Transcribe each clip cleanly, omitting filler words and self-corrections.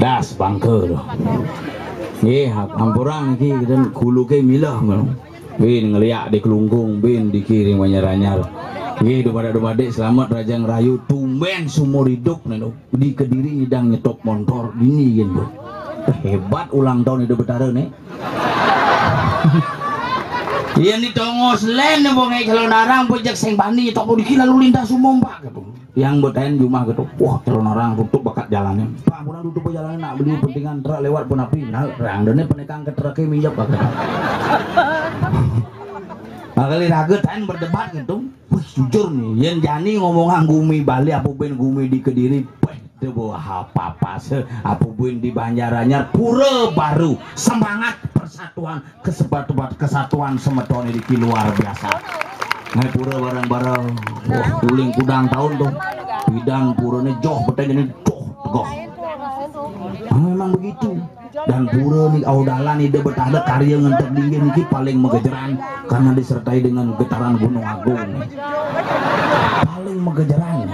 Das bangker doh. Nggih, hampurang iki dan kulu ke milah ngono. Bin ngeliak di kelungkung, bin dikiring menyeranyar. Nggih, dumade selamat raja ngerayu tumben sumur hidup nih di Kediri nyedang nyetop motor gini gitu. Hebat ulang tahun hidup betara nih. Iya nih tongos len bongai kalau narang pojak sing bani tok dikira lalu lintas umum Pak gitu. Yang bertain Jumah gitu. Wah, kalau narang tutup bakat jalannya. Pak, pun tutup jalannya nak beli pentingan truk lewat pun api. Nah, randane penekang ke truknya minjak bakat. Makali raga tain berdebat gitu. Wih, jujur nih, yang jani ngomongan Gumi Bali apa ben Gumi di Kediri. Wah, apa apa buin di Banjaranyar pura baru semangat persatuan kesatuan semeton ini luar biasa. Nah pura bareng-bareng wah uling kudang tahun tuh bidan pura ini joh betul ini joh tegoh. Memang begitu dan pura nih audalan ide betada karya ngentek dingin ini paling megejeran karena disertai dengan getaran Gunung Agung paling megejeran.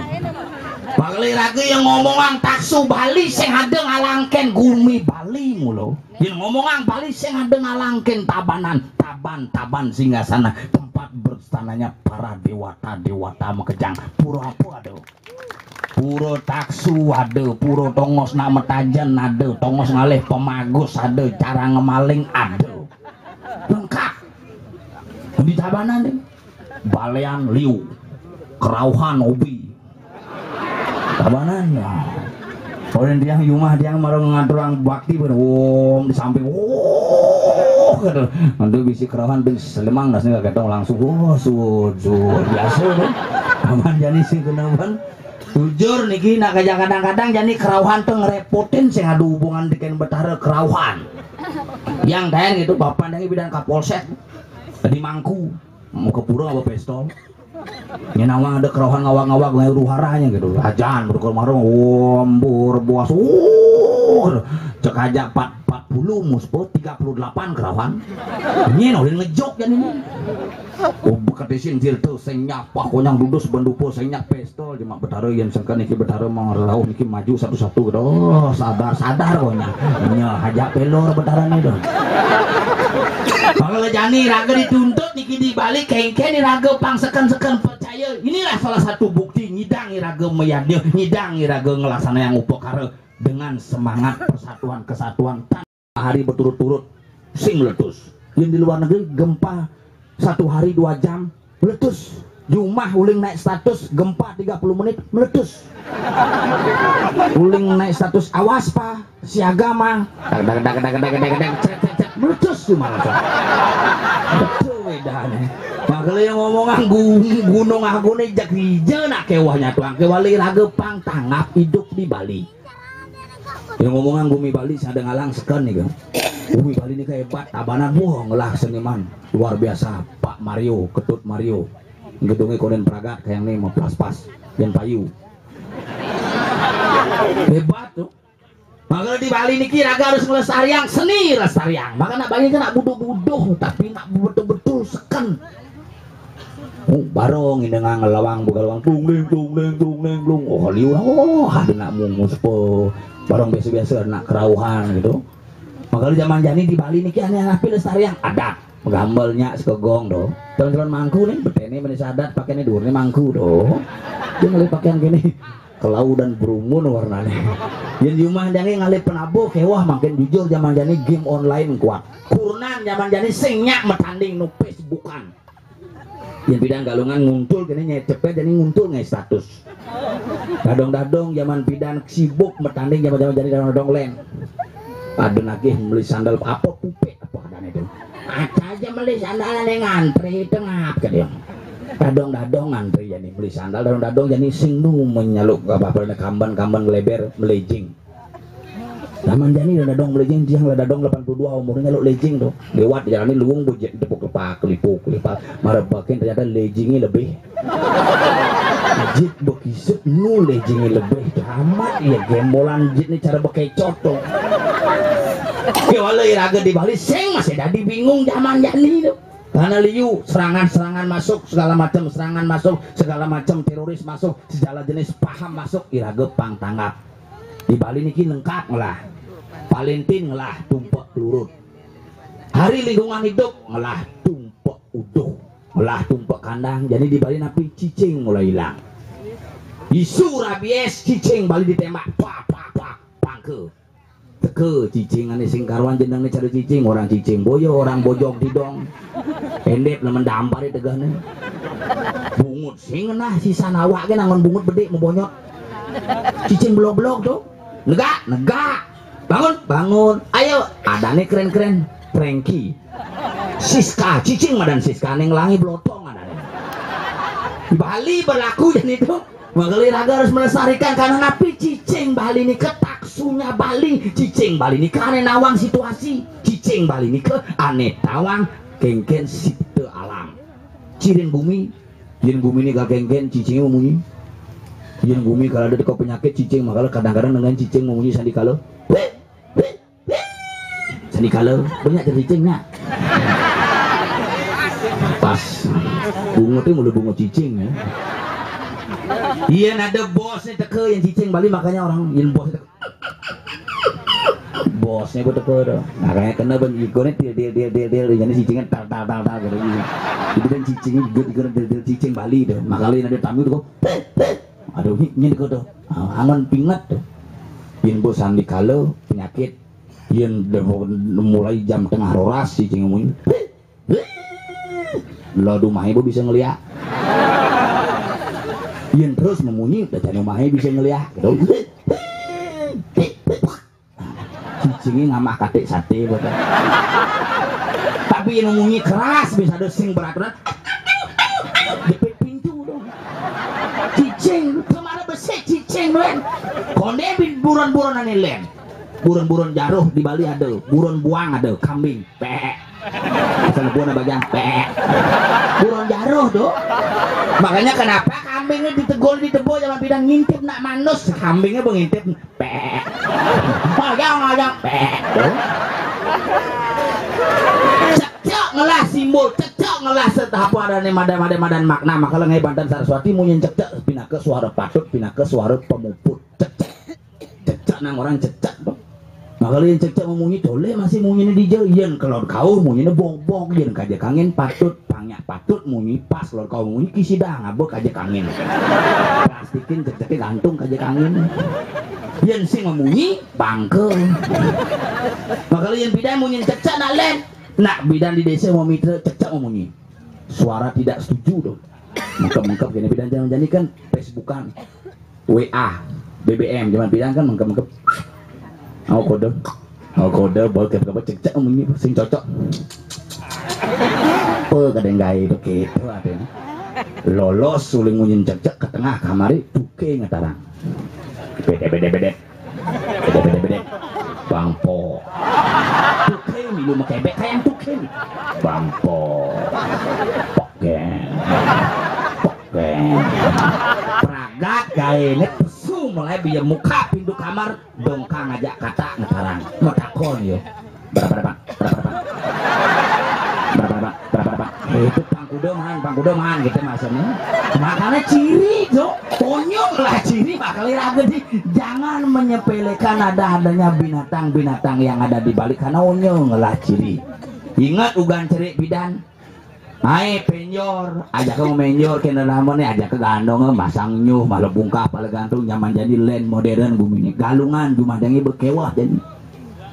Bakali raga yang ngomongan taksu Bali sing ada ngalangken Gumi Bali mulo. Yang ngomongan Bali sing ada ngalangken taban singgasana tempat berstananya para dewata mekejang. Pura apa ada? Pura taksu ada, pura tongos nama tajan ada, tongos ngalih pemagus ada, cara ngemaling ada. Lengkap. Di tabanan nih. Balean liu, kerauhan obi. Tabanan ya. Orang tiang Jumah tiang marang ngaturang bakti om di samping gitu. Nanti bisi kerawan tuh selemang nasi nggak ketong langsung sud biasa tuh. Aman jani sih kenaban. Jujur niki nak kerja kadang-kadang jani kerauhan tuh ngerepotin sih ada hubungan dengan betara kerauhan. Yang tayang itu bapak nanti bidang Kapolsek di Mangku mau ke pura apa pistol. Nyenawang ada kerauhan ngawak-ngawak ngai ruharanya gitu ajan berkor marung ombur buas cek aja 40 muspo 38 kerauhan ini udah ngejok kan ini beketesin tuh senyak pak konyang dudus bandupo senyak pistol cuma betara yang sengkan niki betara mengerau niki maju satu-satu gitu sadar konyang ini hajak pelor betara nih dong. Kalau jani raga dituntut niki dibalik kengke nih raga pang seken percaya inilah salah satu bukti nyidang raga meyadir nyidang raga ngelaksana yang upokara dengan semangat persatuan kesatuan tanpa hari berturut-turut sing meletus yang di luar negeri gempa 1 hari 2 jam meletus Jumah uling naik status gempa 30 menit meletus uling naik status awas pak siaga mah meletus cuma betul bedanya makanya yang ngomongan gunung aku nih jak hijau nak kewahnya tuang kewali raga pang tanggap hidup di Bali yang ngomongan Gumi Bali ada ngalang sekan nih kan Gumi Bali ini hebat tabanan wah ngelah seniman luar biasa Pak Mario Ketut Mario gedungnya koden peragat kayak ini mau pas dan payu hebat tuh. Maka di Bali ini kira harus ngelestariang seni lestariang. Maka nak bagi kan nak buduh-buduh tapi nak betul-betul seken. Barong ini ngelawang bukan lawang tung. Oh liu ada nak mungus po. Barong biasa-biasa nak kerauhan gitu. Maka di zaman jani di Bali ini kira napi lestariang ada. Gambarnya sekegong doh. Teman-teman mangku nih betene menis adat pakainya dur nih mangku doh. Dia ngelih pakaian gini. Kelau dan berumun warnanya yang Jumah jani ngalih penabuh kewah makin jujur zaman jani game online kuat kurnan zaman jani senyak metanding no Facebookan yang bidang galungan nguntul kini nyai cepet jadi nguntul ngai status dadong zaman bidang sibuk metanding zaman jani dadong len ada lagi beli sandal apa pupe apa ada itu aja beli sandal yang ngantri tengah ke dia dadong ngantri jadi beli sandal dadong jadi sing nu menyaluk apa kamban leber melejing Taman Jani ada dong lejeng jiang ada dong 82 umurnya lo lejeng tuh lewat jalan ini luung bujek tepuk kepak kelipuk marabakin ternyata lejengnya lebih jit bekisut nu lejengnya lebih amat ya gembolan jit ini cara bekecot tuh ya walau iraga di Bali seng masih dadi bingung Taman Jani tuh karena liu serangan masuk segala macam serangan masuk segala macam teroris masuk segala jenis paham masuk iraga pang tanggap di Bali niki lengkap lah Valentine ngelah tumpek lurut hari lingkungan hidup ngelah tumpek uduh ngelah tumpek kandang jadi di Bali napi cicing mulai hilang isu rabies cicing Bali ditembak pak pangke teke cicing ane sing karuan jeneng cari cicing orang cicing boyo orang bojong didong endep lemen dampar di tegahnya bungut sing nah sisa nawak ke nangon bungut bedek membonyot cicing blok-blok tuh negak bangun ayo ada nih keren Frankie Siska cicing madan Siska neng langi blotong ada nih di Bali berlaku dan itu Magali raga harus melestarikan karena napi cicing Bali ini ke taksunya Bali cicing Bali ini ke aneh nawang situasi cicing Bali ini ke aneh tawang kengken sipte alam cirin bumi ini gak kengken cicingnya memunyi cirin bumi kalau ada kau penyakit cicing makanya kadang-kadang dengan cicing memunyi sandikala sandikala banyak cicingnya pas bunga tuh mulai bunga cicing ya iya ada bosnya teke yang cicing Bali makanya orang yang bosnya gue teke tuh makanya kena bang ikonnya dia jadi cicingnya tal gitu itu kan cicingnya juga dia cicing Bali tuh makanya ada tamu tuh aduh ini tuh angan pingat tuh yang bos sandikala penyakit yang mulai jam tengah roras cicing ngomongin lo rumah ibu bisa ngeliat yang terus memunyi dan rumah ibu bisa ngeliat gitu cicingnya ngamah katik sate betul. Tapi yang memunyi keras bisa ada sing beraturan depet pintu dong cicing kemana besek cicing len konde buron-buron ane len buron-buron jaruh di Bali ada buron buang ada kambing misalnya buana bagian buron jaruh tuh makanya kenapa kambingnya ditegol ditebo zaman bidang ngintip nak manus kambingnya mengintip ngajang cecok ngelah simbol cecok ngelah setahap ada nih madan makna maka lengai Banten Saraswati munyin cecok pindah ke suara patut pindah ke suara pemuput cecok nang orang cecok maka yang cecok memunyi tole masih munyi di jauh kalau kau munyi bong yen kaja kangen patut pangyak patut munyi pas kalau kau munyi kisidang abok kaja kangen plastikin cecoknya gantung kaja kangen yen sing memunyi bangke maka yang bidan munyi cecok nak len nak bidan di desa mau mitra cecok memunyi suara tidak setuju dong mengkep gini bidan jangan kan Facebookan WA BBM zaman bidan kan mengkep Aku kode bokep cecak memunyi sing cocok kadang gaya begitu ada lolos suling munyin cecak ke tengah kamari buke ngetarang bede bangpo buke milu makebek kayak buke bangpo poken pragat gaya nek mulai biar muka pintu kamar dongkang ngajak kata ngetarang mau takon yo berapa itu pangkudo man gitu masanya makanya ciri tuh konyol lah ciri makanya raga sih jangan menyepelekan adanya binatang yang ada di balik karena onyol lah ciri ingat ugan cerik bidan Hai penyor, ajak ke menyor kena namanya ajak ke gandong masang nyuh malah bungkap malah gantung zaman jadi land modern bumi ini galungan jumadangi berkewah jadi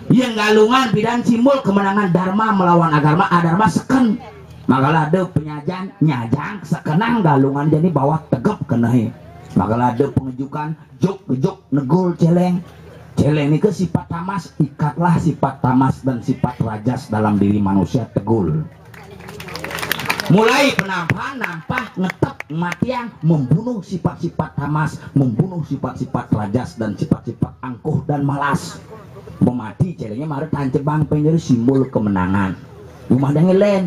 yang galungan bidan simbol kemenangan Dharma melawan Adharma seken makalah ada penyajan nyajang sekenang galungan jadi bawah tegap kenahi makalah ada pengejukan jok negul celeng ini ke sifat tamas ikatlah sifat tamas dan sifat rajas dalam diri manusia tegul mulai penampahan nampah ngetep matiang membunuh sifat-sifat tamas membunuh sifat-sifat rajas dan sifat-sifat angkuh dan malas Pemati celengnya marah tancebang penyor simbol kemenangan. Rumah dia ngelen.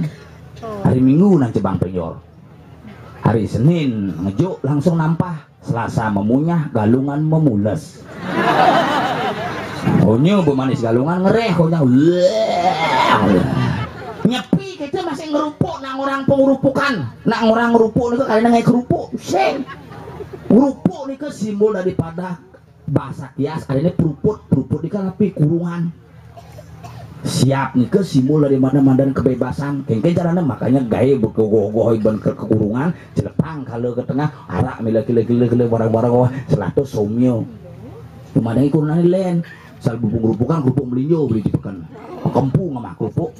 Hari Minggu nang cebang penyor. Hari Senin ngejuk langsung nampah. Selasa memunyah, galungan memules. Onyo bemanis galungan ngereh konya. Nyepi kita masih ngerupuk nang orang pengerupukan. Nang orang ngerupuk niku kali nang kerupuk. Sing. Ngerupuk niku simbol daripada bahasa kias kali ini peruput di kalapi kurungan. Siap nih ke simbol dari mana-mana kebebasan kengke caranya makanya gaya bergogoh iban ke kurungan celepang kalau ke tengah arak mila kile barang-barang wah selatu somyo kemana kurungan len sal bubung-rupukan kerupuk melinjo beli cipekan kempung sama kerupuk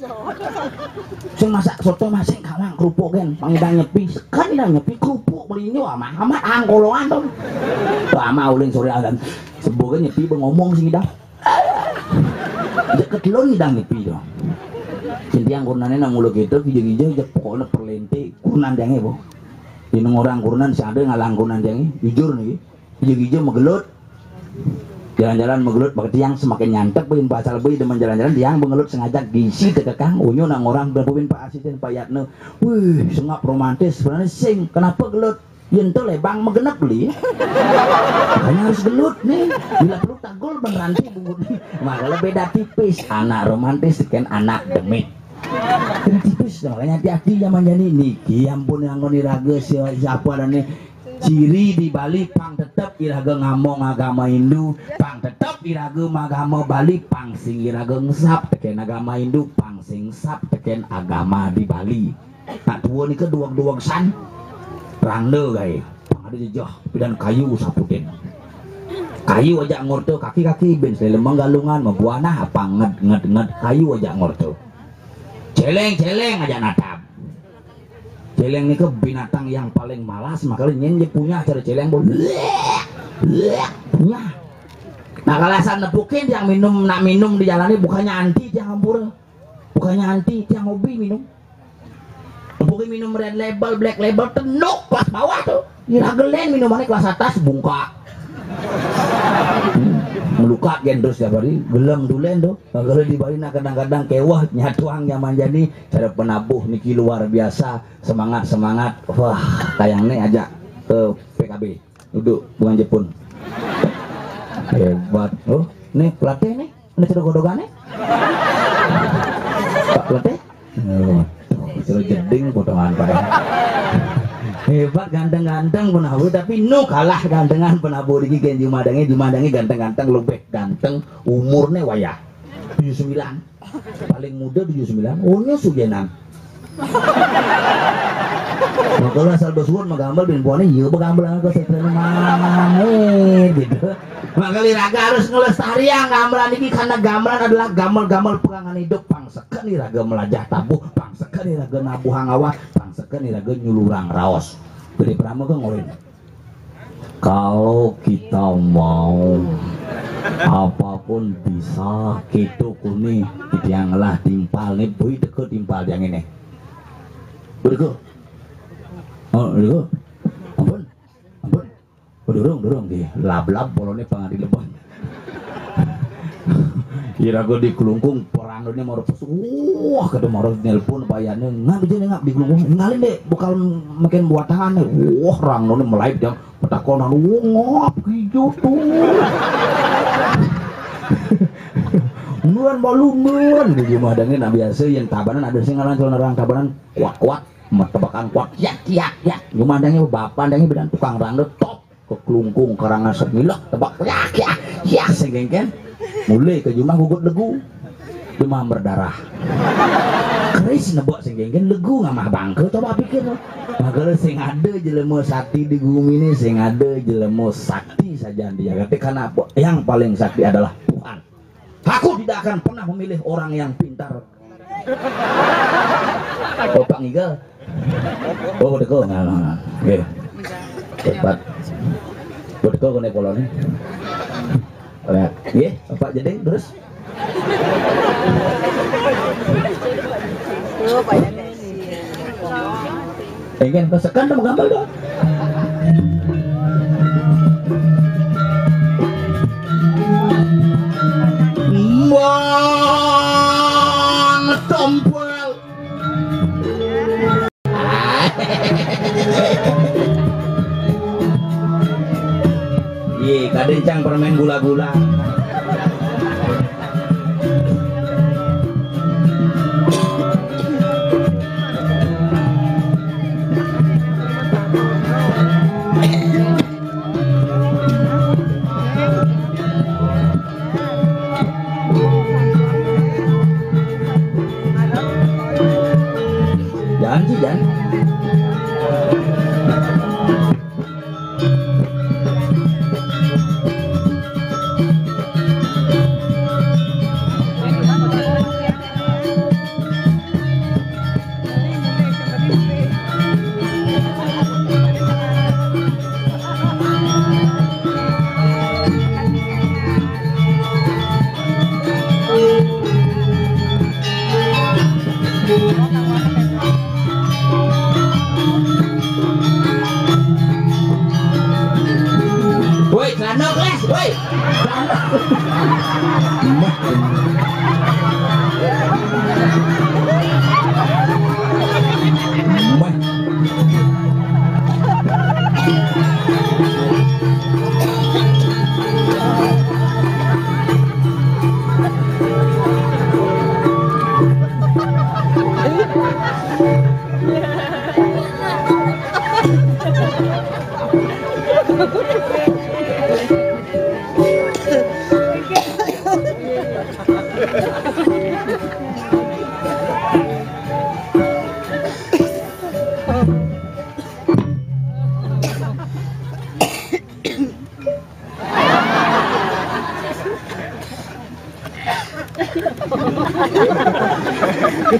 sing masak soto masing kawang kerupuk kan pangidang nyepi kan idang nyepi kerupuk melinjo ama angkolongan tuh ama uling sore adan sebuah nyepi ngomong sing idang deket lo ngidang nyepi dong jadi yang kurunannya nang mulut gitu hijau-hijau aja pokoknya perlente kurunan jange boh ini orang kurunan si ada ngalang kurunan jange jujur nih hijau-hijau megelut jalan-jalan megelut pakai tiang semakin nyantek pun pasal lebih demen jalan-jalan tiang mengelut sengaja gisi tekekang unyu nang orang berpupin pak asisten pak Yatno wih sengap romantis sebenarnya sing kenapa gelut yentu lebang megenap beli makanya harus gelut nih bila perlu tagol beneranti bungut makanya beda tipis anak romantis kan anak demit beda tipis makanya hati-hati zaman jadi niki ampun yang ngoniraga siapa dan nih ciri di Bali pang tetap iraga ngamong agama Hindu pang tetap iraga agama Bali pang sing iraga ngesap teken agama Hindu pang sing sap teken agama di Bali nah dua nih kedua san rande gay ada jejah pidan kayu saputin kayu aja ngorto kaki-kaki ben lemang galungan membuana apa nged kayu aja ngorto celeng aja natap celeng ini ke binatang yang paling malas makanya nyenye punya cara celeng punya nah kalasan nepukin yang minum di jalannya bukannya anti dia ngambur bukannya anti dia ngobi minum Bukan minum red label, black label, tenuk kelas bawah tuh. Iragelen minumannya kelas atas bungka. Meluka gen terus tiap hari, gelem dulen tuh. Kalau di Bali kadang-kadang kewah nyatuang nyaman jadi cara penabuh niki luar biasa semangat. Wah, tayangnya ajak ke PKB. Duduk bukan Jepun. Hebat. Oh, nih pelatih nih. Ini sudah godogannya. Pak pelatih. Terus jeding potongan pada hebat ganteng penabu tapi no kalah gantengan penabu di gen jumadangi ganteng lebih ganteng umurnya wayah 79 paling muda 79 umurnya sugenan kalau asal dosuan magambal bin puannya iya bagambal ke sekretnya maneh gitu makali raga harus ngelestarian gamelan ini karena gamelan adalah gamal perangan hidup pangsekan nih raga melajah tabuh pangsekan nih raga nabuh hangawa pangsekan nih raga nyulurang raos beri perama ke ngolin kalau kita mau apapun bisa gitu kuning yang lah timpal nih boy deket timpal yang ini berdua oh berdua ampun dorong di lab bolonnya pangadi lebon irago di kelungkung perangnya mau repus wah kata mau nelpon bayarnya ngap di kelungkung ngalin deh bakal makin buat tangan wah rangnya melaip dia petakonan ngap hijau tuh nuan di Jumadangin nah biasa yang tabanan ada singalan kalau orang tabanan kuat tebakan kuat ya Jumadangnya bapak dangnya bidan tukang rangda top ke kelungkung karangan semilak tebak ya senggengken mulai ke Jumah gugut legu demam berdarah keris nebok senggengken legu ngamah bangke coba pikir makanya sing ada jelema sakti di bumi ini sing ada jelema sakti saja dia kata karena yang paling sakti adalah Tuhan. Aku tidak akan pernah memilih orang yang pintar. Oh Pak Ngigal. Oh udah kau nggak. Oke. Cepat. Udah kau kena koloni. Lihat. Iya. Pak jadi terus. Ingin pesekan dong gambar dong. Kadincang permen gula-gula. Jangan sih, jangan. Woi, lanok les, woi.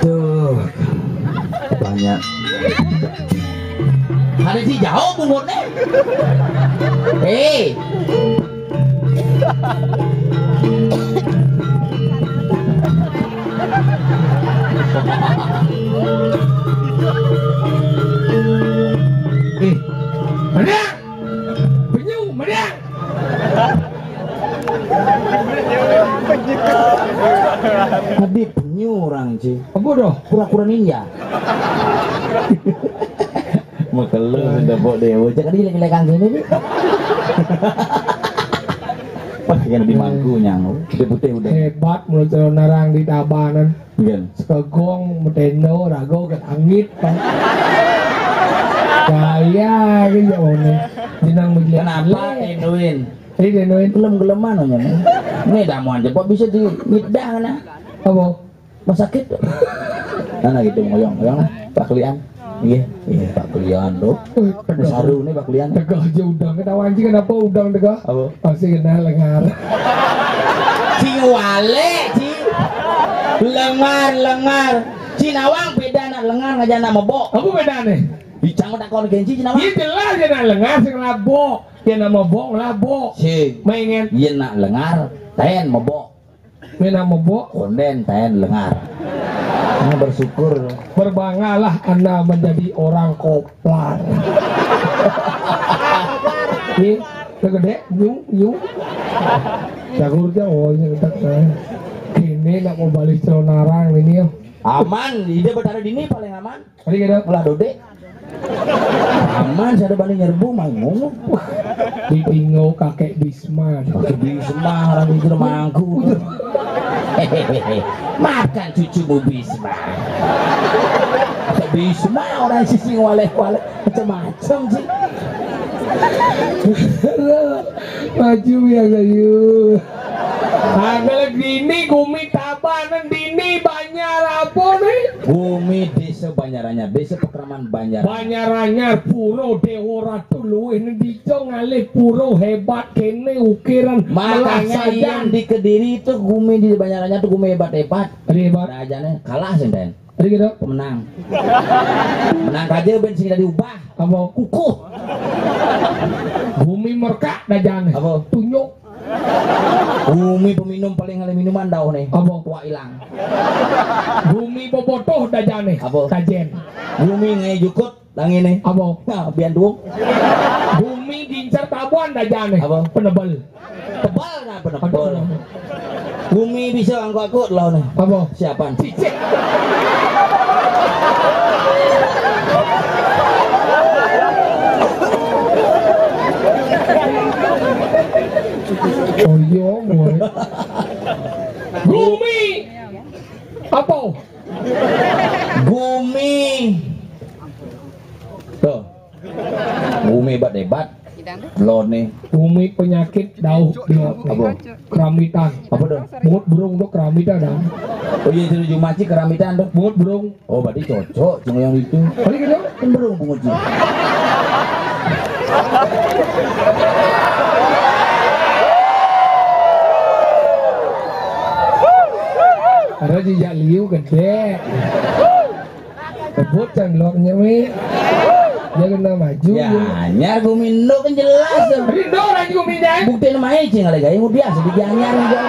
Tuh banyak. Hari si jauh punggungnya. Menang, penyu menang. Tadi penyu orang sih. Apa doh? Kura-kura ninja. Mau telur sudah bawa dewa. Jangan dia lagi gini nih. Wah, yang di mangkunya, putih-putih udah. Hebat menurut narang di tabanan. Iya. Sekegong, metendo, rago, kan angit, pak. Kaya gitu nih. Jenang begini. Kenapa tendoin? Ini tendoin. Gelem-geleman aja nih. Ini damuan cepat bisa di ngidah nah. Apa? Mas sakit. Nah gitu ngoyong-ngoyong lah. Pak Klian. Iya, Pak Klian tuh. Ada saru nih Pak Klian. Tegah aja udang. Ketawa anjing kenapa udang tegah? Apa? Pasti kena lengar. Ciwale, lengar. Cinawang beda nak lengar ngajak nak mebok. Apa beda nih? Bicang tak kau genci Cinawang. Iya jelas dia nak lengar sing labok. Dia nak mebok labok. Si. Mainin. Iya nak lengar, ten mebok. Dia nak mebok. Konden ten lengar. Nah, bersyukur. Berbanggalah Anda menjadi orang koplar. Ini gede, yung. Jagurnya, oh ini kedak saya. Ini nak mau balik narang ini ya. Aman, ide berada di ini paling aman. Tadi kita Lah dode. Aman, saya ada banding nyerbu main ngomong. ditinggal kakek Bisma. Pakai Bisma orang itu mangku. Hehehe. Makan cucumu Bisma. Pakai Bisma orang sisi waleh-waleh macam-macam sih. Maju ya kayu. Agak dini gumi tabanan dini Banjar apa nih? Bumi desa Banjaranyar, desa Pekraman Banjar. Banjaranyar puro Dewa Ratu lu ini dico ngalih puro hebat kene ukiran. Makanya yang di Kediri itu gumi di Banjaranyar tuh gumi hebat-hebat. Hebat. Rajanya kalah senten. Tadi gitu. Pemenang. Menang aja bensin dari ubah. Apa? Kukuh. Bumi merkak dajane. Apa? Tunjuk. Bumi peminum paling ngalih minuman dah nih. Apa? Tua hilang. Bumi bobotoh dajane. Apa? Kajen. Bumi ngejukut lang ini. Apa? Nah, biar duung. Bumi dincar tabuan dajane. Apa? Penebel. Tebal nah penebal. Bumi bisa angkut lah nih. Apa? Siapaan? Cicik. hebat-hebat. Lo nih. Umi penyakit dauh dia. Apa? Keramitan. Apa dong? Bungut burung tuh keramitan dah. Oh iya itu Jumaci keramitan dong. Bungut burung. Oh berarti cocok cuma yang itu. Kali gitu. Cenderung bungut sih. Ada jejak liu gede. Kebut kan loknya mi. Dia kena maju. Ya, nyar gue minum kan jelas dong. Rindo lagi gue minyak. Bukti nama aja nggak ada gaya biasa di nyar enggak.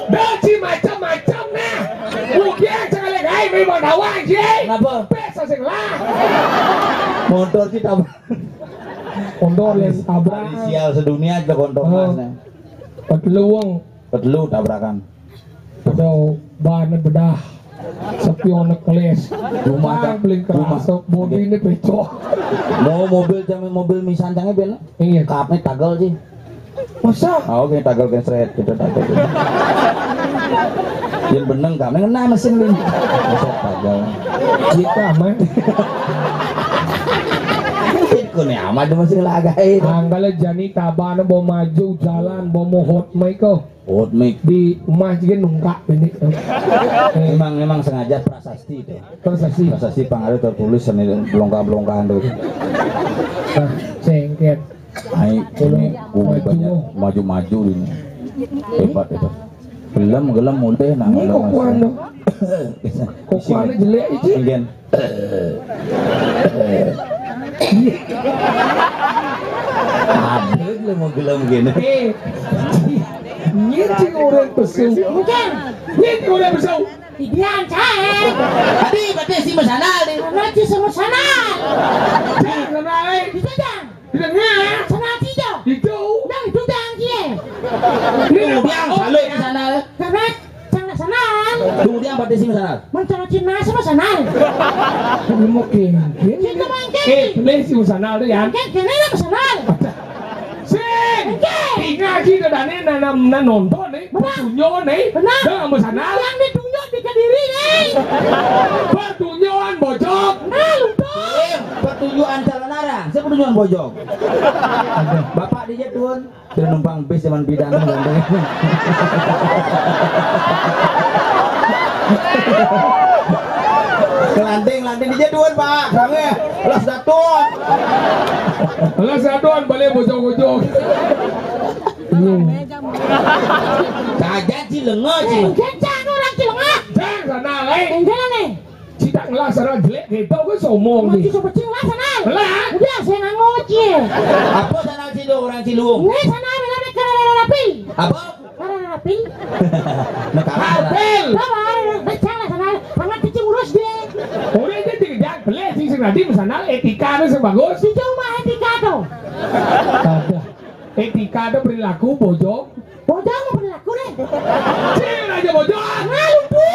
Daci macam-macam nah. Mungkin jangan lagi memang dawang sih. Kenapa? Pesa selah. Motor sih tabrak. Kondor yang tabrak. Sial sedunia aja kontor masnya. Peluang. Petelu tabrakan. Bedo bahan bedah. Sepion keles. Rumah beli keras. Bodi ini pecah. Mau mobil jamin mobil misancangnya bel. Iya. Kapnya tagel sih. Masa? Oh, oke tagel kan seret kita tagel. Yang beneng kapnya kena mesin ini. Masa tagel. Kita mah. Itu nih amat masih lagai. Anggala jani tabana mau maju jalan mau hot Michael. Hot mic. Di rumah juga nunggak ini. Memang sengaja prasasti itu. Prasasti. Prasasti pengaruh tertulis seni belongka-belongkaan itu. Nah, cengket. Hai, ini banyak maju-maju ini. Hebat. Gelem mulai nang Ini kok kuano? Kok kuano jelek itu? Ingin. Ada mau gelem gini. Nyicing orang pesau. Bukan. Nyicing orang pesau. Dibilang cahaya. Tadi berarti si masanal nih. Nanti semua sana. Jangan naik. Itu jang. Dengar. Sana tidak. Itu. Dan itu jang dia. Kemudian saleh di sana. Karena jangan sana. Kemudian berarti si masanal. Mencari Cina sama sana. Ini mau kengkin. Cinta mangkin. Lesi usanal tu ya. Mangkin kena lah sana. Sing. Tinggal sih tadi na nonton nih. Pertunjukan nih. Benar. Dah usanal. Yang ditunjuk di Kediri nih. Pertunjukan bojok. Nah lupa. Pertunjukan calon arang. Saya pertunjukan bojong. Bapak di Jatun. Sudah numpang bis zaman bidang ganteng. Lanting di Jatun Pak. Sange. Las Jatun. Alah saduan balik bojok-bojok. Kaget sih lengah sih. Jangan orang cilengah. Jangan sana eh. Jangan nih. Cita ngelas sana jelek gitu gue somong Nanti nih. coba cilang sana. Lah. Udah saya nggak ngoci. Apa sana Cilu orang Cilung? Ini sana bilangnya karena rapi. Apa? Karena rapi. Negara. Apel. Apa? Bercanda sana. Pangat cuci urus deh. Udah jadi jangan pelet sih nanti sana etika itu sebagus. Di cuma etika tuh. Ada. Etika itu perilaku bojok. Bojong mau berlaku deh. Cil aja bojok. Nah lupa.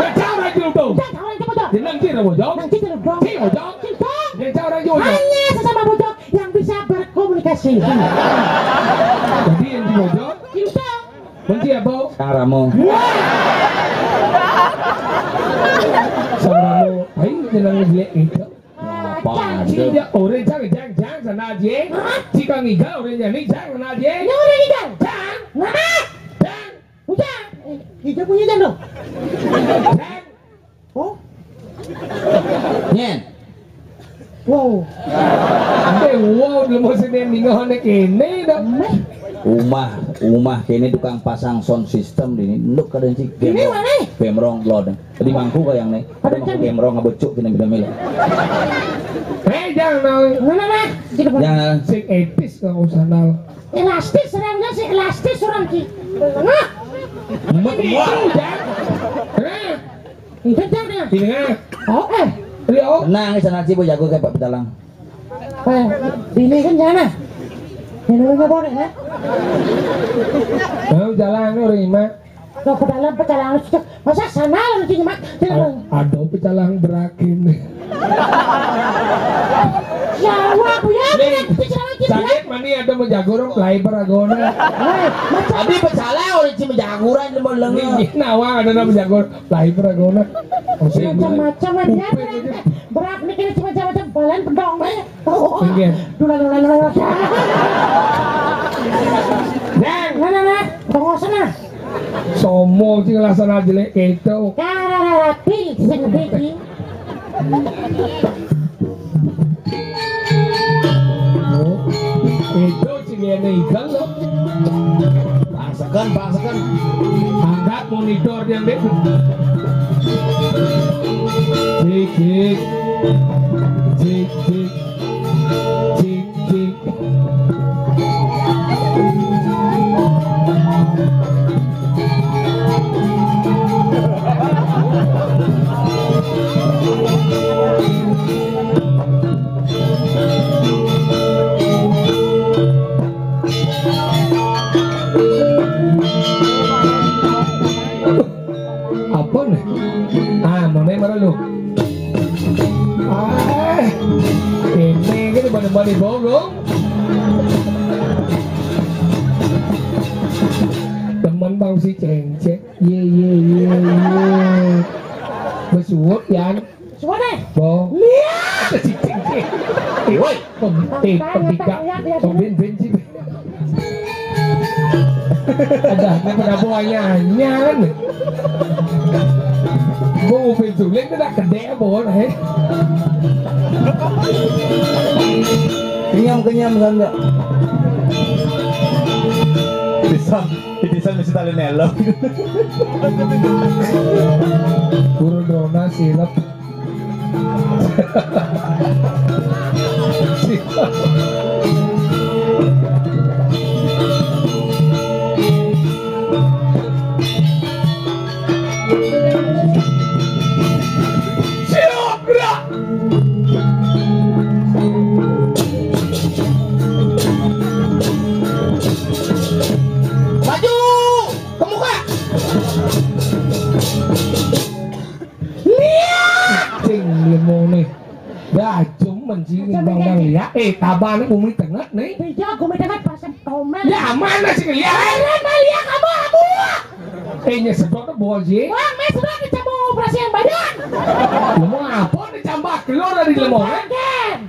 Kacau aja lu tuh. Jangan orang itu bojong. Jeneng cil bojok. Nanti terus dong. Cil bojok. Cintong. Kacau aja bojok. Hanya sesama bojong yang bisa berkomunikasi. Jadi yang di bojok. Cintong. Benci apa? Kang Ramo. Sama kamu. Ayo jeneng jelek itu. Apa Cil ada? dia orang jangan sana aja. Jika ngigal orang jadi jangan aja. Yang udah ikan. Jangan. Mana? Jangan. Udah. Kita punya jandung. Jangan. Oh. Nyen. Wow. Wow, belum mau sedih minggu kene dah. Umah kini tukang pasang sound system ini nduk kadang sih Ini mana? gemrong lod tadi mangku kayak nih ada mangku gemrong ngebecuk kena bila mila Jangan. Mana? Kita punya. jangan Sing etis kau sana. Elastis serangnya si elastis orang ki. Nah. Wow, jangan. Itu jangan. Ini Oh Rio. tenang sana sih bu jago kayak Pak Petalang ini kan jangan. Ini nggak boleh ya. Jalan orang ima. Kalau ke dalam pecalang itu masa sana nanti nyemak. Ada pecalang berakin. Ya, aku ya. Sakit mani Wani ada menjagur playper agona. Tadi bersalah oleh cimenjaguran di lengan. Ini nawang ada nama menjagur playper agona. Macam-macam aja. Berat nih kira cuma macam balen pedong deh. Pengen. Dula. Neng, Nah. Tunggu sana. sombong sih laksana jelek gitu. Rapi, sing gede. Itu sih ini ikan loh. Bangsakan. Angkat monitor yang dek. Cik. Apa nih? Mana marah lu? Ini kan bani bogong. Teman bang si cengcek. Ye. Bersuap yan. Suara. Bo. Lihat. Si cengcek. Woi, pembimbing sih. Ada, ini pada buahnya kan. Gue mau pensulin itu udah gede boh nih. Kenyam kan enggak? Bisa mesti tali nelo. Guru drona silap. Maju ke muka. Cing limo nih. Dah cuman sih bang lihat. Taban umi tengah nih. Bija gue mendengar pasang tomel. Ya mana sih lihat? Malia kamu. Nyesebut bol sih. Wah, mes sudah dicampur operasi yang badan. Lemong apa ditambah keluar dari lemong?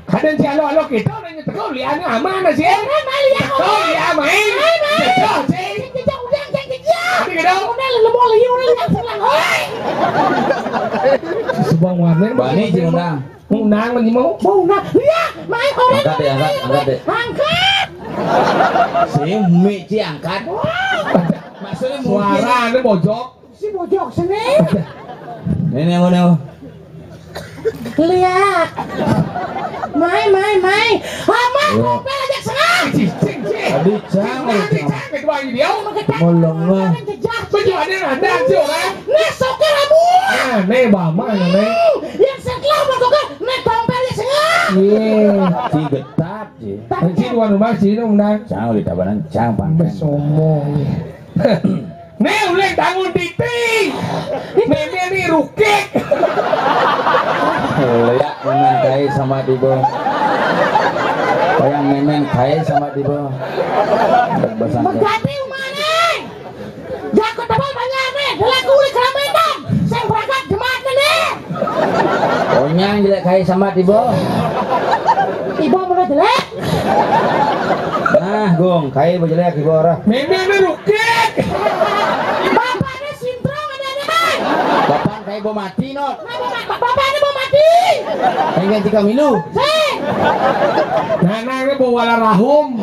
Kadang si alo kita nanya tekau lihatnya aman sih. Malia Tekau lihat main. Tekau sih. Tapi kadang Udah lemong liu yang selang. sebuah warna. Bani jeung undang. Undang mah mau. Mau nah, lihat, main orang. Angkat deh. Angkat. Si Mi angkat. Maksudnya Suara ini bojok. Si bojok sini. Ini yang Lihat. Main. Hama, kopel aja senang. Cing. Tadi jangan. Cing bagi dia. Molong lah. Baju ada sih orang. Nih sokir abu. Nih bama nih. Yang setelah mau sokir, nih kompelnya senang. Iya. Si getat sih. Si tuan rumah sih undang. Jangan di tabanan jangan. Besombong. Nih udah tanggung titik. Ini rukik. Lihat memen kai sama Dibo. Kayak memen kai sama Dibo. Berganti mana? Jago tebal banyak nih. Delaku di keramaian. Saya berangkat jemaat nih. Onyang jelek kai sama Dibo. Ibu mau jelek. Nah, Gong, kai jelek Dibo ora. Ini rukik. Bapaknya sintrong ada nih. Bapak kai bo mati no. Bapaknya mau mati. Pengen 3 milu. Sih. Nah ini bawa wala rahum.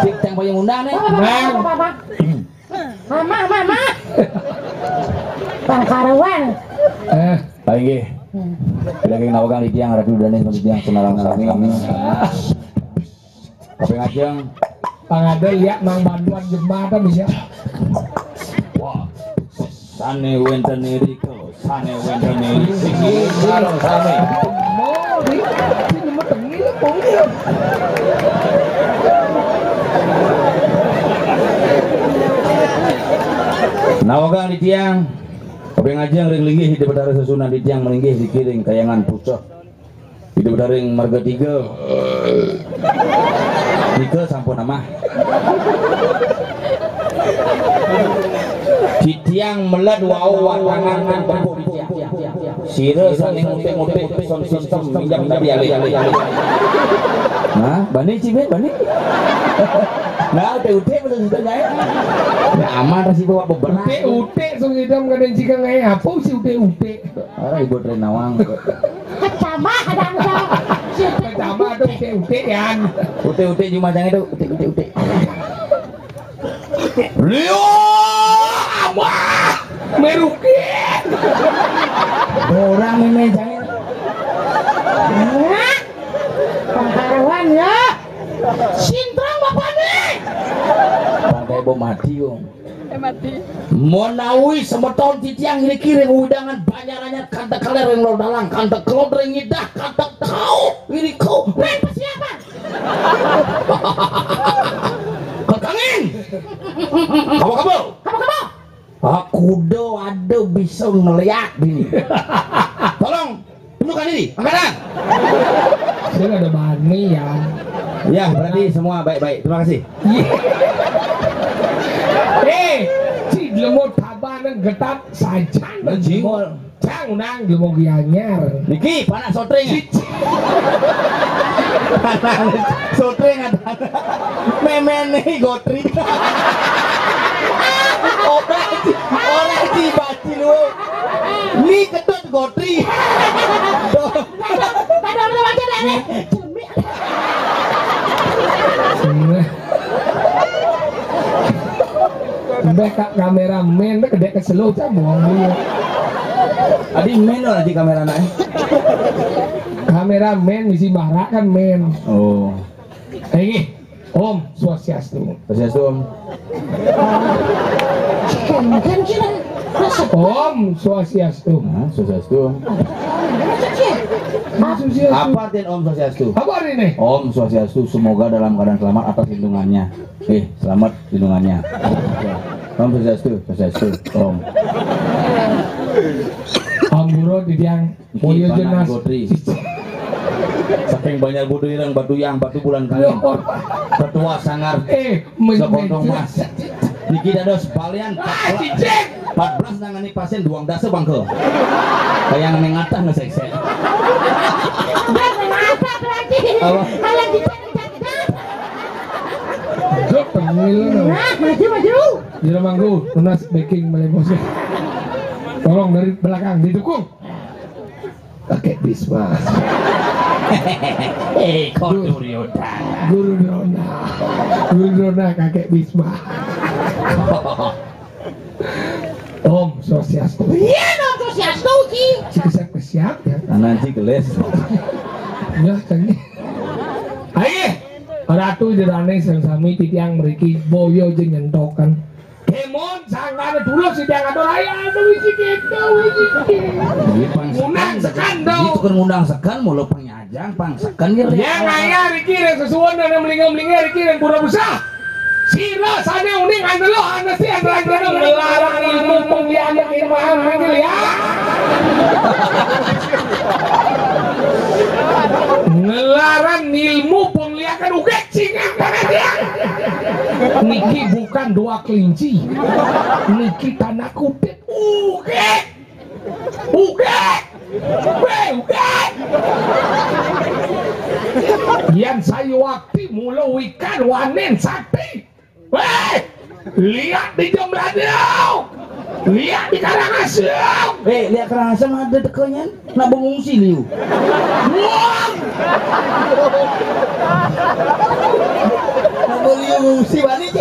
Cik tang payung undang nih. Bapak. Mama. Pangkaruan. Baik nggih. Lagi nawagang di tiang ratu dan di tiang senarang kami. Kopi ngajeng. Pangadel lihat mang bantuan jemaat bisa. Wah. Sane wenten iriko, sane wenten iriko. Karo sane. Mau di sini mah tengil pongil. Nawagang di tiang. Kopi ngajeng ring linggih di bedara susunan di tiang melinggih dikiring kayangan pucuk. Hidup daring marga 3. 3 sampun nama. Titiang melad wau watangan kan tepuk di tiang. Sire saling utek-utek sound system pinjam tadi ale-ale. Nah, bani cibe bani. Nah, utek-utek betul sudah ya. Ya aman sih bawa beberapa. Utek sung idam kadang jika ngai apa sih utek. Ah, ibu Renawang. Kacama kadang-kadang. Kacama tuh utek yan. Utek-utek cuma jangan itu utek-utek. Leo abah Merukit. orang ini jangan Pengkarawan ya. Sintrang bapak nih. pakai bom mati yung mati monawi semeton titiang ini kiri udangan banyarannya kanta kaler yang lo dalang kanta kelodreng ngidah kanta kau ini kau Persiapan. kekangin kamu aku ada bisa ngeliat ini tolong tunjukkan diri angkatan Saya nggak ada bani ya. ya berarti semua baik-baik terima kasih Si lemot tabanan getat saja. jingol Cang nang lemot gianyar. Niki panas sotreng sotreng ada memene gotri orang si baci lu ni ketut gotri Ada macam ni. Backup kameramen, kedek keselo cabang dulu. adi men lah di kamera naik Kameramen misi barak kan men. oh Ini Om Swastiastu. Assalamualaikum Kan kira. Om Swastiastu. nah Swastiastu Swastiastu. apa artian Om Swastiastu Apa ini? Om Swastiastu semoga dalam keadaan selamat atas lindungannya selamat lindungannya Om Swastiastu Om Amburo di tiang Moyo jenas. saking banyak bodoh irang batu yang batu bulan kalian ketua sangar sekontong mas niki dados palian 14 nangani pasien duang dasa bangke kayak mengatah ngesek-sek Apa berarti? Apa? Kalau kita Jok pengilan. maju. Jero manggu tunas baking melebosnya. Tolong dari belakang didukung. Kakek Bisma. Guru Duryodhana Guru Drona kakek Bisma. Om Swastiastu. Iya dong Swastiastu ki. Siap ya. nanti geles Ya canggih. Ayo. Ratu jerane sami titiang mriki boyo jeung nyentokan. Kemon sangane dulu si tiang ado raya anu wiji gitu. Ngundang sekan dong. itu kan ngundang sekan mulu penyajang pang sekan ya Ya ngaya riki rek sesuon dan melinga-melinga riki rek pura besar. Sila sana uning andelo anda si andelo ngelarang ilmu penglihanan ilmuwan manggil ya. Ngelarang ilmu penglihatan uge cingang banget ya. Niki bukan dua kelinci. Niki tanda kutip uge. Yan sayo waktu mula ikan wanen sakti. Weh, lihat di Jombladau, lihat di Karangasem. lihat Karangasem ada dekanya nak mengungsi liu Wah, nak liu mengungsi balik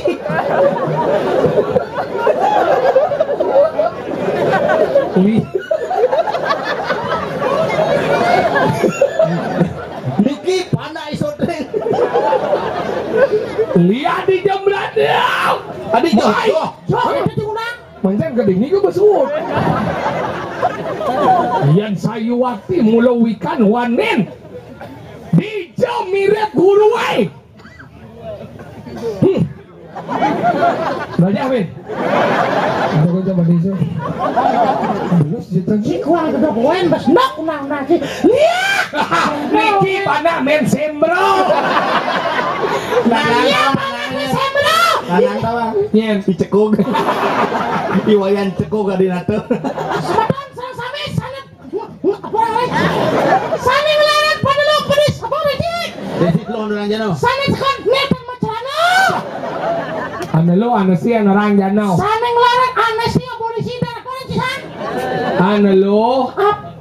Niki pandai sotreng lihat di Jombladau. adik Manjan gedeng ini besut. Yan sayu waktu mula ikan wanen di Jomiret Guruwai. Banyak Min. Ada kau coba desa. Belum sejuta. Si kurang kedua poin bes nok nang nasi. Lihat. anak men sembro. Iya pangan saya bro. Kanang tawang. Nyen. Dicekuk. Iwayan cekuk adina teh. Sebadan sareng sami sanet. Apa lagi? Sami ngelaran paduluk pedis apa lagi? Jadi lo orang jano. Sami sekon netan macelana. Anu lo anu si anu orang janau. Sami ngelaran anestesi polisi dan polisi san. Anu lo.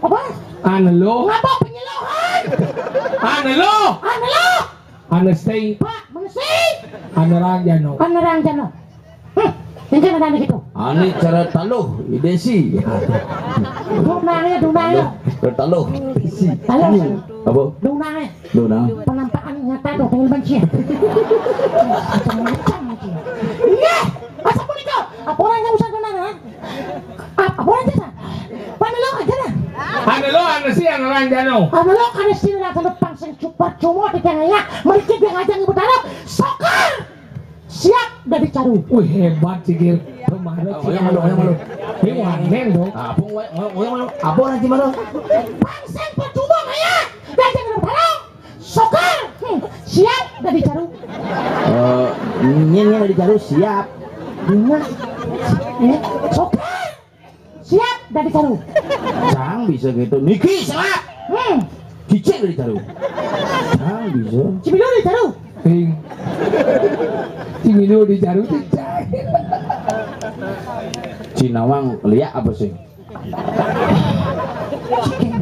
Apa? Anu lo. Ngapa penyeluhan? Anu lo. Anu lo. Anu stay. Pak, mengisi. Anu orang janau. Anu orang jano. Yang ada gitu. Ani cara taluh idesi. Dunangnya. Taluh. Idesi. Taluh. Apa? Dunangnya. Dona. Penampakan nyata dong dengan benci. Macam-macam aja. Iya, asal pun itu. Apa orang yang usah dunang? Apa orang jasa? Panelo aja lah. Anu lo anu si anu orang janau. Apa lo kan sini lah depan sing super cuma di tengahnya. Mereka dia ngajak ibu taruh. Sokar. Siap dari caru. Wih hebat sih Gil. Kemarin sih. Yang malu. Ini wanen dong. Apa apa orang di mana? Pangseng percuma kayak. Ngajak ibu taruh. Sokar. Siap dari caru. Nyen dari Jaru siap. Bunga. Sokar. Siap dari caru. Cang bisa gitu. Niki siap. Cicek dari Jaru. Cang bisa. Cibilo dari caru. Hing. Cimino di jarum cicak. Cinawang liak apa sih?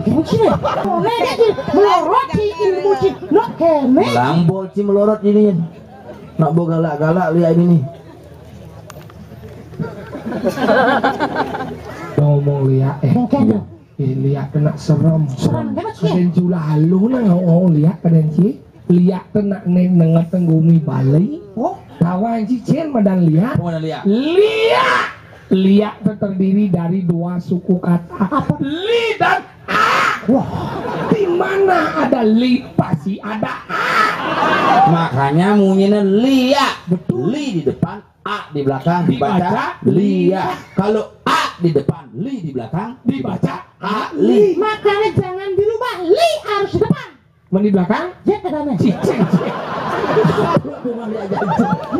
Geng sini. Mereka jadi melorot di ilmu sih. Lo keme. Lambol ci melorot ini. Nak bo galak-galak liak ini nih. Ngomong liat Bengkel. liat kena serem. Serem banget sih. Kaden jula halu na ngomong liat kaden sih. Liat kena neng nengat tenggumi balai. Oh, Kawan cicen madan liat. Mana liak? Liat. Liat terdiri dari dua suku kata. Li dan a. wah. Di mana ada li pasti ada a. Makanya munyinya liak. Betul. Li di depan, a di belakang dibaca liak. Kalau a di depan, li di belakang Dibaca a li. Makanya jangan di rumah. Li harus di depan. Men di belakang Jet ke sana. cicen.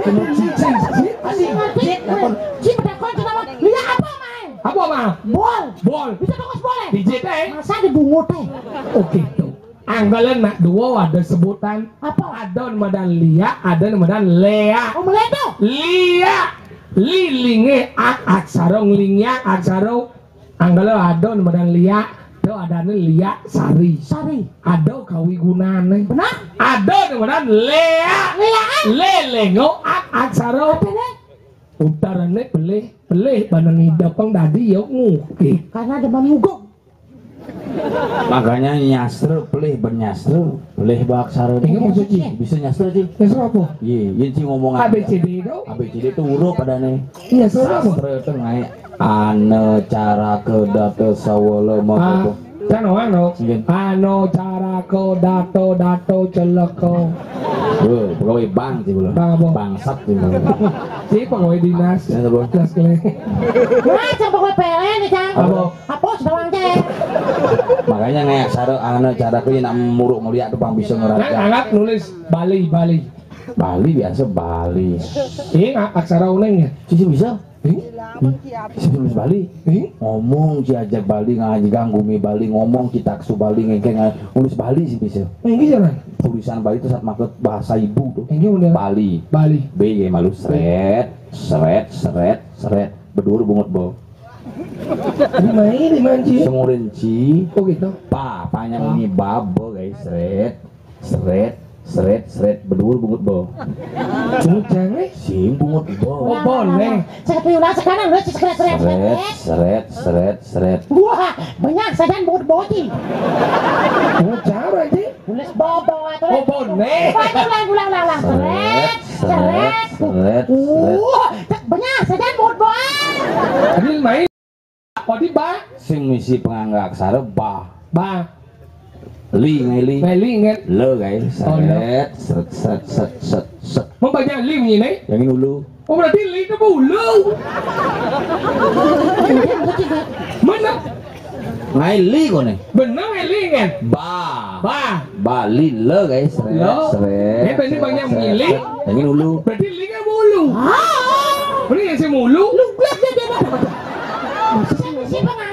Kena cicing. Masih ngerti? Cip dekon kenapa? Lihat apa main? Apa mah? Bol. Bol. Bisa tokos boleh. Di JT. Masa dibungut teh? Oke tuh. Anggalan nak dua ada sebutan. Apa? Ada madan lia, ada madan lea. Oh meledo. Lia. Lilinge aksara nglingnya aksara anggalan ada madan lia. Itu ada lia sari. Sari. Ada kawigunane. Benar? Ada madan lea. Leaan. Lelengo aksara. Apa nih? Utarane pelih banang idapang dadi yo nguki. Karena ada mangugong. Makanya nyastre pelih bernyastre pelih baksara. Ini maksudnya Bisa nyastre sih. nyasar apa? Iya, ini sih ngomong ABCD itu? ABCD itu huruf pada nih. Iya, nyasar apa? Sastra itu ngai ane cara kedate sawala maka. Cano Iya. ano cara ko dato celeko. Pegawai bank sih belum. Bang apa? Bangsat sih belum. Si pegawai dinas. Ya, Bro. Dinas kele. Nah, cang pokoknya PLN nih cang. Apa? Apa sedang cang? Makanya ngai aksara ane cara ku nak muruk mulia tuh bang bisa Nah, ngeraja. anggap nulis Bali. Bali biasa Bali. Ini aksara uneng ya? Sih bisa. Ini? Nulis Bali. Ini? Ngomong si ajak Bali ngaji ganggu mi Bali ngomong kita taksu Bali ngengkeng nulis Bali sih bisa. Ini jalan? Tulisan Bali itu saat makut bahasa ibu tuh. Ini udah Bali. Bali. B ya malu seret berdua bungut bo. Ini main di manci. Semurinci Oh gitu. papanya ini babo guys seret berdua bungut bo. Cungcang Sim bungut bo. Oh boleh. Saya piulah sekarang udah Seret. Wah, banyak saja buat bocil. Oh cara ini. Tulis bobo atau Oh boleh. ulang. Seret. Banyak saja buat boan. Ini main. Apa di ba? Sim misi penganggak aksara ba. Ba. Li ngai li. Meli ingat. Le guys. Oh, Seret. Membaca lim ini. Yang ini dulu. Oh berarti li itu bulu. Mana? Ngaili kone. Bener elingan. Bali le guys. Lo. Ini banyak ngili. Yang ini ulu. Berarti liga mulu. Berarti yang si mulu. Lu blok dia si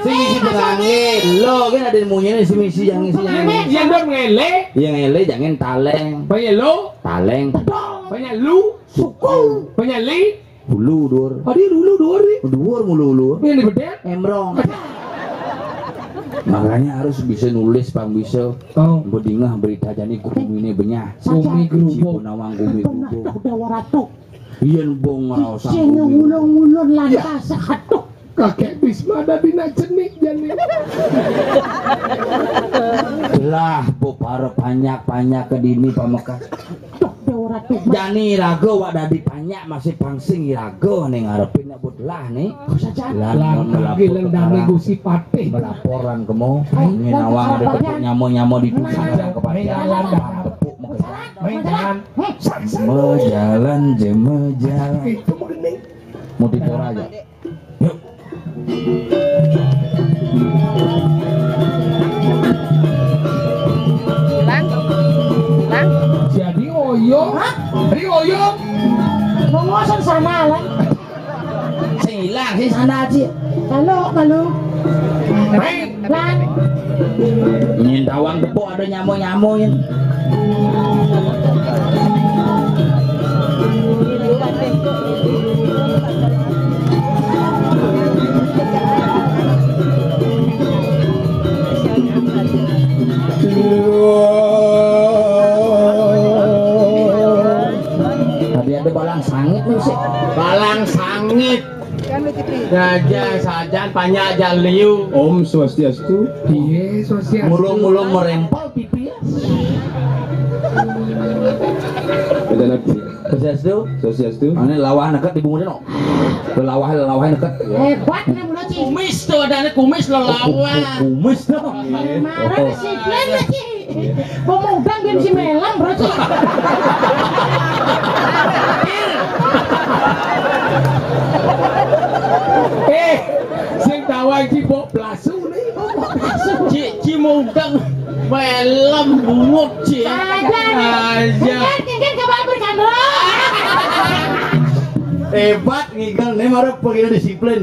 Si pengangi. Lo kan ada munyene si misi yang isi yang. Yang dong ngele. Yang ngele jangan taleng. Banyak lo. Taleng. Banyak lu. suku. Banyak li. Hulu dur. Adi dulu dua ri. Dur mulu ulu. Yang di bedel. Emrong. Makanya harus bisa nulis pang bisa. Oh. Bedingah berita jani gumi ini benyah. Gumi gerubuk. Nawang gumi gerubuk. Udah waratu. Yen bong rasa. Senya ulung-ulung lantas satu. Kakek Bisma ada bina cenik jani. Lah bu para banyak ke dini pameka. Udah waratu. Jani rago wak dadi banyak masih pangsing rago ning ngarepin nyebut lah nih. Lah Lagi lendang gusi patih. Melaporan kemo nginawang ada tepuk nyamo-nyamo di tujuan kepada tepuk Main jalan. mejalan jemejalan Itu mending. mau dipora aja. Yuk. Jadi oyo. Jadi oyo. Ngomong sana lah. Sing hilang sing sana aja. Kalau Main. lan Nyin tawang tepuk ada nyamo-nyamo yin. Tadi ada balang sangit nih sih. Balang sangit. Gajah sajan banyak jaliu. Om Swastiastu. Iya sosial. Mulu-mulu merempal pipi ya. Kita nanti. Swastiastu. Swastiastu. Ini lawah dekat di bungkusnya no. Lawah dekat. hebat nih mulai sih. Kumis tuh ada kumis lo lawan. Kumis dong. Marah sih plan sih. Pemudang dia si melang bro sih. Sing tawang cibok plasu nih. Ci mudeng melem bungut ci. Aja. Kan kabar berkandra. Hebat ngigel nih marah pergi disiplin.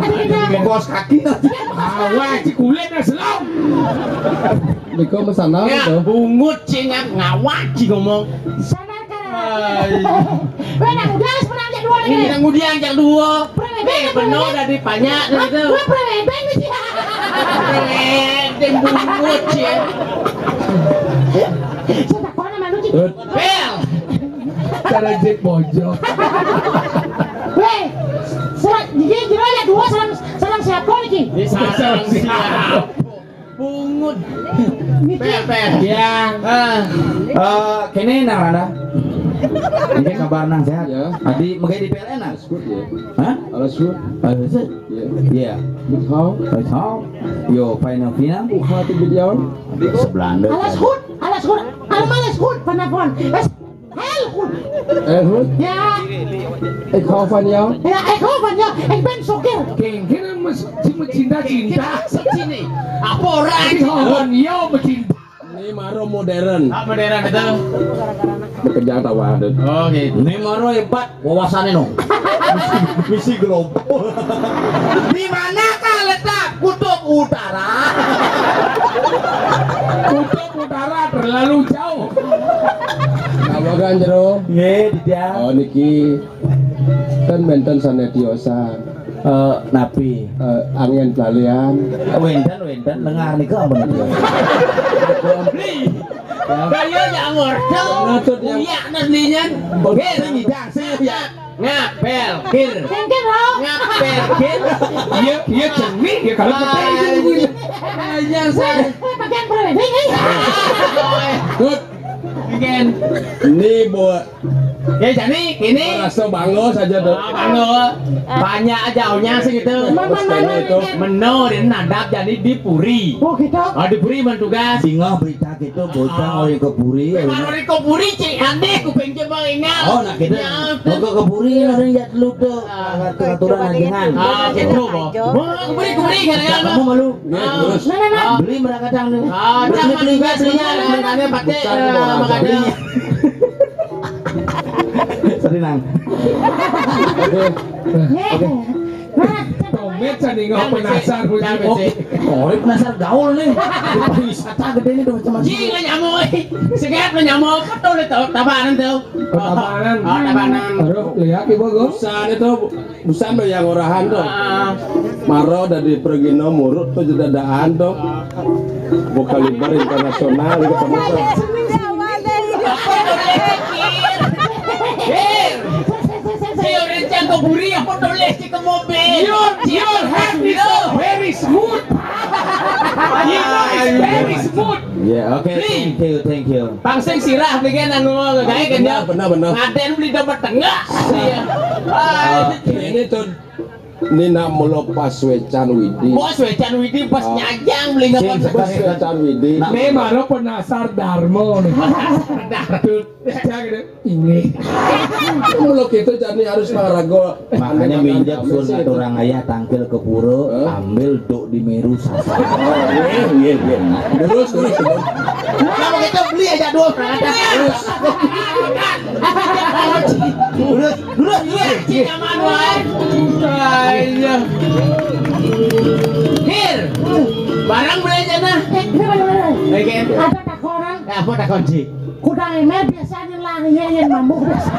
Bos kaki nanti. Awak ci kulit na selam. Miko mesana Ya itu. bungut ci ngawak ci ngomong. Sana kan. Benang udah sebenarnya dua lagi. Ini yang udiang yang dua. Benar dari banyak itu. Gue premen sih. Dem bungut ci. Saya tak pernah malu sih. Bel. Cara jet bojo. Weh, jadi ada dua salam siapa nih? Di sarang siap. Bungut. Bel. Yang Kene nang ada. Ini kabar nang sehat. Ya. Adi magai di PLN nang. Good ya. Hah? Alles goed. Iya. Ya. Iya. Goed hou. Tahu. Yo final final. Hoe gaat het met jou? Sebelanda. Alas hud, alles hud, vanavond. Hel goed. Goed. Ja, Ik hou van jou. ik hou van jou. Ik ben sokir. kengkena cinta. Sini. Apa orang? Tapi hawan yo mencinta. Ini maro modern. Apa daerah itu? Bekerja tawa. Oh gitu. Ini maro hebat wawasannya no. Misi global. Di manakah letak kutub utara? Kutub utara terlalu jauh. Apa kan jero? Nggih, dia. Oh niki kan benten sanetiosan. Napi. Angin pelalian. Wendan dengar nih ke apa nih dia? Kaya yang ngordel. Uyak nantinya. Oke, ngidang ya. Ngapel kir. Kengken loh. Ngapel kir. Iya cenik ya kalau pakai itu. Aja saya. Bagian premen ini. Good. Again. Ini buat Ya jadi ini Rasa bangga saja tuh. banyak jauhnya sih gitu. itu. Meno dan nadap jadi di Puri. Oh gitu. Oh di Puri bertugas. Singa berita gitu bocah ori ke puri. Memang orang kau Puri cik ande ku pengen coba ingat. Oh nak gitu. Mau ke puri ada yang jatuh lupa. Aturan ajengan. Gitu boh. Kupuri kan Kamu malu. Terus Beli mereka kadang nih. Jangan juga belinya makanya pakai makanya. Serinang. Tomet sani ngok penasar punya Oh, oh penasar gaul nih. Wisata gede nih tuh macam-macam. Ji nggak nyamuk, segat nggak nyamuk, betul itu tabanan tuh. Tabanan. Tabanan. Baru lihat ibu gos. busan itu busan tuh yang orahan tuh. Maro dari pergino murut tuh jedadaan tuh. Bokaliber internasional ketemu tuh. Si orang jago buri apa tulis di ke mobil. Your hand is so very smooth. You know it's very smooth. Ya, oke. Thank you. Pangsing sirah bikin anu kayak kan ya. Benar. Ngaden beli dapat tengah. Ini tuh Nina melepas wecan Widi. Bos wecan Widi pas nyajang beli nggak Bos wecan Widi. Ini baru penasar Darmo nih. Ini. Muluk itu jadi harus marago. Makanya minjak sur ngaturang ayah tangkil ke puro, ambil duk di Meru sasa. Iya. Terus. Kalau kita beli aja dua terus. Nyaman wae. Ayo. Hir. Barang beli aja nah. Ada tak orang Apa tak kunci? kudang emer biasanya lah nyanyiin mambuk biasa.